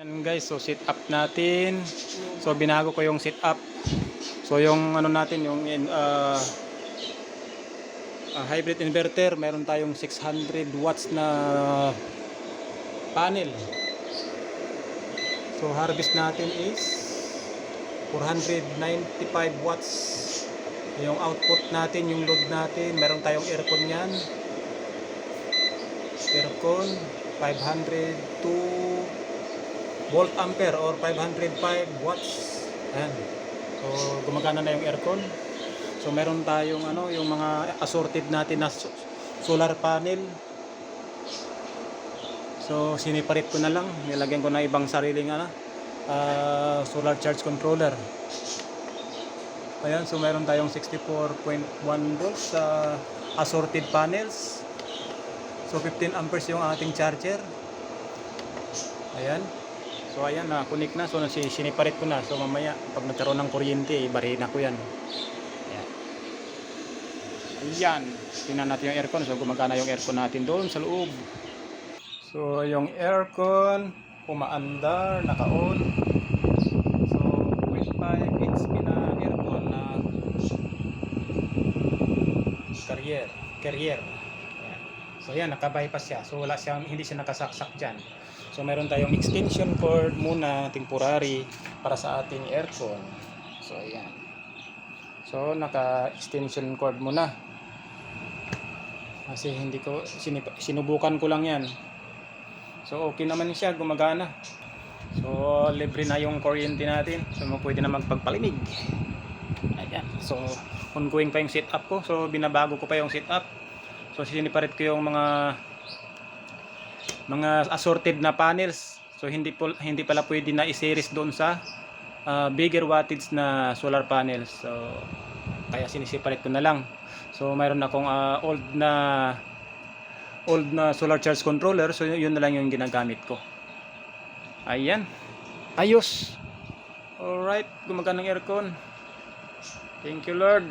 Yan guys, so set up natin. So binago ko yung set up. So yung ano natin, yung hybrid inverter, meron tayong 600 watts na panel. So harvest natin is 495 watts. Yung output natin, yung load natin, meron tayong aircon yan. Aircon 502 volt ampere or 505 watts. Ayan. So gumagana na yung aircon. So meron tayong yung mga assorted natin na solar panel. So siniparit ko na lang, nilagyan ko na ibang sariling solar charge controller. Ayan, so meron tayong 64.1 volts sa assorted panels. So 15 amperes yung ating charger. Ayan. So ayan, na-connect na. So siniparit ko na. So mamaya pag nagkaroon ng kuryente, ibarina ko yan. Ayan. Ayan. Tingnan natin yung aircon. So gumagana yung aircon natin doon sa loob. So yung aircon umaandar, naka-on. So 0.5 HP na aircon na carrier. Ayan. So ayan, naka-bypass siya. So hindi siya nakasaksak dyan. So meron tayong extension cord muna, temporary, para sa ating aircon. So ayan. So naka-extension cord muna. Kasi hindi ko sinubukan ko lang 'yan. So okay naman siya, gumagana. So libre na yung kuryente natin. So pwede na magpagpalamig. Ayan. So ongoing pa yung setup ko. So binabago ko pa yung setup. So siniparit ko yung mga assorted na panels. So hindi pala pwede na i-series doon sa bigger wattage na solar panels. So kaya sinisiparit ko na lang. So mayroon akong old na solar charge controller. So yun na lang yung ginagamit ko. Ayan. Ayos. Alright, gumagana ng aircon. Thank you Lord.